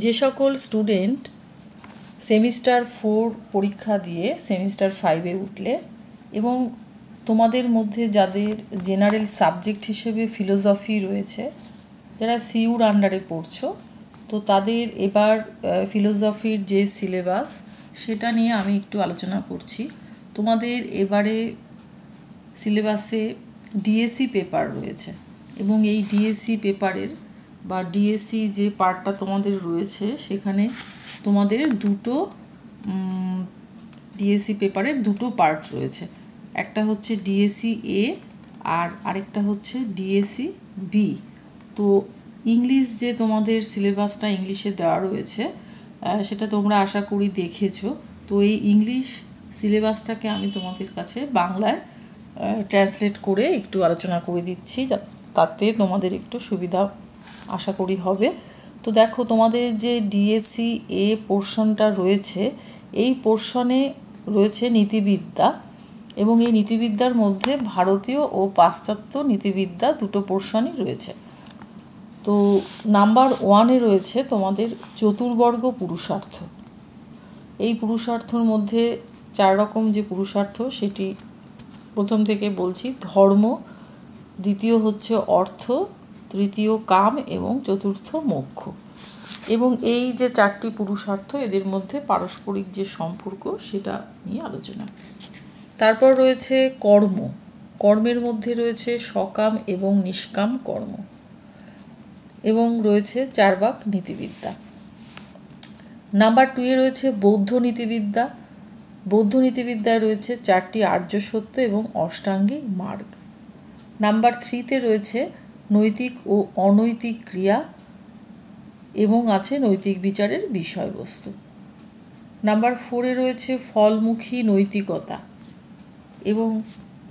যে সকল student semester 4 পরীক্ষা দিয়ে সেমিস্টার 5-এ উঠলে এবং তোমাদের মধ্যে যাদের জেনারেল সাবজেক্ট হিসেবে ফিলোসফি রয়েছে, যারা সিইউর আন্ডারে পড়ছো, তো তাদের এবার ফিলোসফির যে সিলেবাস সেটা নিয়ে আমি একটু আলোচনা করছি। তোমাদের এবারে সিলেবাসে ডিএসসি পেপার রয়েছে এবং এই ডিএসসি পেপারের বা ডিএসসি যে পার্টটা তোমাদের রয়েছে সেখানে তোমাদের ডিএসসি পেপারের দুটো পার্ট রয়েছে। একটা হচ্ছে ডিএসসি এ আর আরেকটা হচ্ছে ডিএসসি বি। তো ইংলিশ যে তোমাদের সিলেবাসটা ইংলিশে দেওয়া রয়েছে সেটা তোমরা আশা করি দেখেছো। তো এই ইংলিশ সিলেবাসটাকে আমি তোমাদের কাছে বাংলায় ট্রান্সলেট করে একটু আলোচনা করে দিচ্ছি, তাতে তোমাদের একটু সুবিধা আশা করি হবে। তো দেখো, তোমাদের যে ডিএসসি এ পোর্শনটা রয়েছে, এই পোর্শনে রয়েছে নীতিবিদ্যা এবং এই নীতিবিদ্যার মধ্যে ভারতীয় ও পাশ্চাত্য নীতিবিদ্যা দুটো পোর্শনই রয়েছে। তো নাম্বার 1-এ রয়েছে তোমাদের চতুর্বর্গ পুরুষার্থ। এই পুরুষার্থর মধ্যে 4 রকম যে পুরুষার্থ সেটি প্রথম থেকে বলছি। ধর্ম, দ্বিতীয় হচ্ছে অর্থ, তৃতীয় কাম এবং চতুর্থ মোক্ষ। এবং এই যে 4টি পুরুষার্থ, এদের মধ্যে পারস্পরিক যে সম্পর্ক সেটা নিয়ে আলোচনা। তারপর রয়েছে কর্ম। কর্মের মধ্যে রয়েছে সকাম এবং নিষ্কাম কর্ম এবং রয়েছে 4 ভাগ নীতিবিদ্যা। নাম্বার 2-এ রয়েছে বৌদ্ধ নীতিবিদ্যা। বৌদ্ধ নীতিবিদ্যায় রয়েছে 4টি আর্য সত্য এবং অষ্টাঙ্গিক মার্গ। নাম্বার 3-তে রয়েছে নৈতিক ও অনৈতিক ক্রিয়া এবং আছে নৈতিক বিচারের বিষয়বস্তু। নাম্বার 4-এ রয়েছে ফলমুখী নৈতিকতা এবং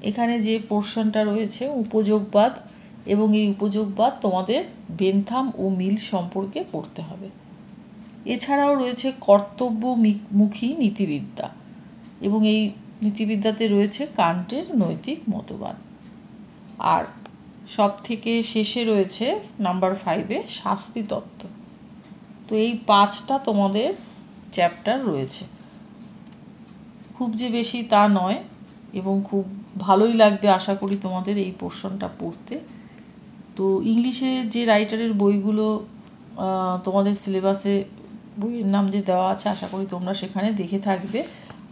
এখানে যে পোর্শনটা রয়েছে উপযোগবাদ, এবং এই উপযোগবাদ তোমাদের বেনথাম ও মিল সম্পর্কে পড়তে হবে। এছাড়াও রয়েছে কর্তব্যমুখী নীতিবিদ্যা এবং এই নীতিবিদ্যাতে রয়েছে কান্টের নৈতিক মতবাদ। আর সব থেকে শেষে রয়েছে নাম্বার 5-এ শাস্তি তত্ত্ব। তো এই 5টা তোমাদের চ্যাপ্টার রয়েছে। খুব যে বেশি তা নয় এবং খুব ভালোই লাগবে আশা করি তোমাদের এই পোর্শনটা পড়তে। তো ইংলিশে যে রাইটারের বইগুলো তোমাদের সিলেবাসে বইয়ের নাম যে দেওয়া আছে, আশা করি তোমরা সেখানে দেখে থাকবে।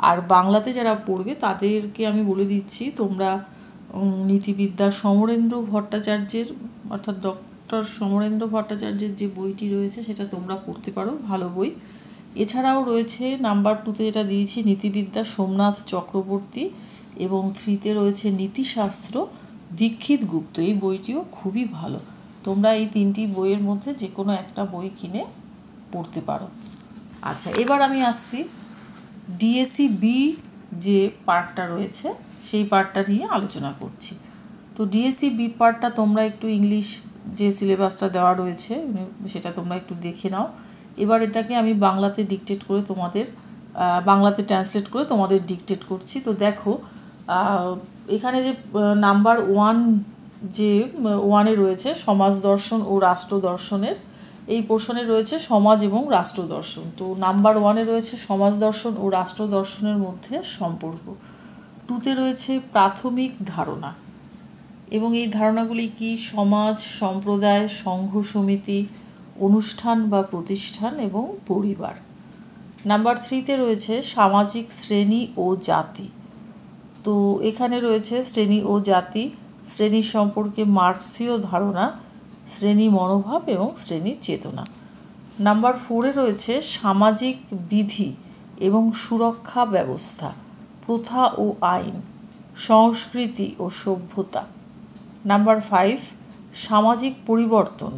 আর বাংলাতে যারা পড়বে তাদেরকে আমি বলে দিচ্ছি, তোমরা নীতিবিদ্যা সমরেন্দ্র ভট্টাচার্যের অর্থাৎ ডক্টর সমরেন্দ্র ভট্টাচার্যের যে বইটি রয়েছে সেটা তোমরা পড়তে পারো, ভালো বই। এছাড়াও রয়েছে নাম্বার 2-তে যেটা দিয়েছি নীতিবিদ্যা সোমনাথ চক্রবর্তী এবং 3-তে রয়েছে নীতিশাস্ত্র দীক্ষিত গুপ্ত। এই বইটিও খুবই ভালো। তোমরা এই 3টি বইয়ের মধ্যে যে কোনো একটা বই কিনে পড়তে পারো। আচ্ছা, এবার আমি আসছি ডিএসসি বি যে পার্টটা রয়েছে সেই পার্টটা নিয়ে আলোচনা করছি। তো ডিএসসি বি পার্টটা তোমরা একটু ইংলিশ যে সিলেবাসটা দেওয়া রয়েছে সেটা তোমরা একটু দেখে নাও। এবার এটাকে আমি বাংলাতে ডিকটেট করে তোমাদের বাংলাতে ট্রান্সলেট করে তোমাদের ডিকটেট করছি। তো দেখো, এখানে যে নাম্বার 1 যে 1-এ রয়েছে সমাজ দর্শন ও রাষ্ট্র দর্শনের, এই পোর্শনে রয়েছে সমাজ এবং রাষ্ট্র দর্শন। তো নাম্বার 1-এ রয়েছে সমাজ দর্শন ও রাষ্ট্র দর্শনের মধ্যে সম্পর্ক। 2-তে রয়েছে প্রাথমিক ধারণা এবং এই ধারণাগুলি কি সমাজ, সম্প্রদায়, সংঘ সমিতি, অনুষ্ঠান বা প্রতিষ্ঠান এবং পরিবার। নাম্বার 3-তে রয়েছে সামাজিক শ্রেণী ও জাতি। তো এখানে রয়েছে শ্রেণী ও জাতি, শ্রেণী সম্পর্কে মার্ক্সীয় ধারণা, শ্রেণী মনোভাব এবং শ্রেণী চেতনা। নাম্বার 4-এ রয়েছে সামাজিক বিধি এবং সুরক্ষা ব্যবস্থা, প্রথা ও আইন, সংস্কৃতি ও সভ্যতা। নাম্বার 5 সামাজিক পরিবর্তন,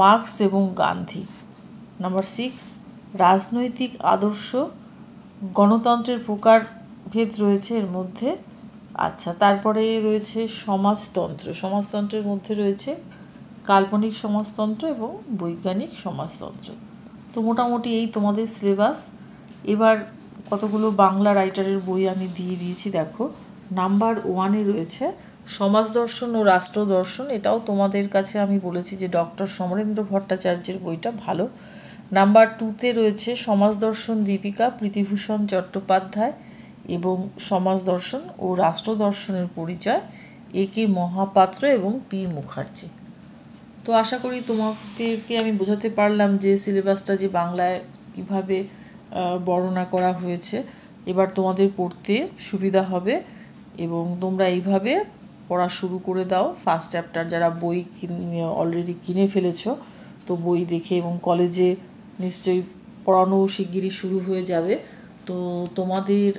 মার্ক্স এবং গান্ধী। নাম্বার 6 রাজনৈতিক আদর্শ, গণতন্ত্রের প্রকারভেদ রয়েছে এর মধ্যে। আচ্ছা, তারপরে রয়েছে সমাজতন্ত্র। সমাজতন্ত্রের মধ্যে রয়েছে কাল্পনিক সমাজতন্ত্র এবং বৈজ্ঞানিক সমাজতন্ত্র। তো মোটামুটি এই তোমাদের সিলেবাস। এবার কতগুলো বাংলা রাইটারের বই আমি দিয়ে দিয়েছি। দেখো, নাম্বার 1-এ রয়েছে সমাজ দর্শন ও রাষ্ট্র দর্শন। এটাও তোমাদের কাছে আমি বলেছি যে ডক্টর সমরেন্দ্র ভট্টাচার্যের বইটা ভালো। নাম্বার 2-তে রয়েছে সমাজ দর্শন দীপিকা প্রীতিভূষণ চট্টোপাধ্যায় এবং সমাজ দর্শন ও রাষ্ট্র দর্শনের পরিচয় একে মহাপাত্র এবং পি মুখার্জি। তো আশা করি তোমাদেরকে আমি বোঝাতে পারলাম যে সিলেবাসটা যে বাংলায় কিভাবে বর্ণনা করা হয়েছে। এবার তোমাদের পড়তে সুবিধা হবে এবং তোমরা এইভাবে পড়া শুরু করে দাও। ফার্স্ট চ্যাপ্টার যারা বই অলরেডি কিনে ফেলেছো, তো বই দেখে, এবং কলেজে নিশ্চয়ই পড়ানো শিগগিরই শুরু হয়ে যাবে। তো তোমাদের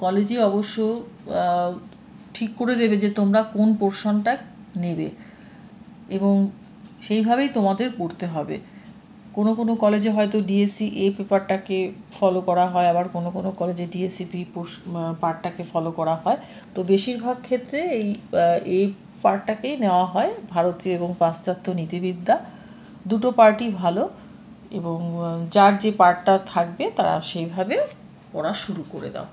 কলেজে অবশ্য ঠিক করে দেবে যে তোমরা কোন পোর্শনটা নেবে এবং সেইভাবেই তোমাদের পড়তে হবে। কোনো কোনো কলেজে হয়তো ডিএসসি এ পেপারটাকে ফলো করা হয়, আবার কোনো কোনো কলেজে ডিএসসি বি পার্টটাকে ফলো করা হয়। তো বেশিরভাগ ক্ষেত্রে এই পার্টটাকেই নেওয়া হয়, ভারতীয় এবং পাশ্চাত্য নীতিবিদ্যা দুটো পার্টই ভালো, এবং যার যে পার্টটা থাকবে তারা সেইভাবে পড়া শুরু করে দাও।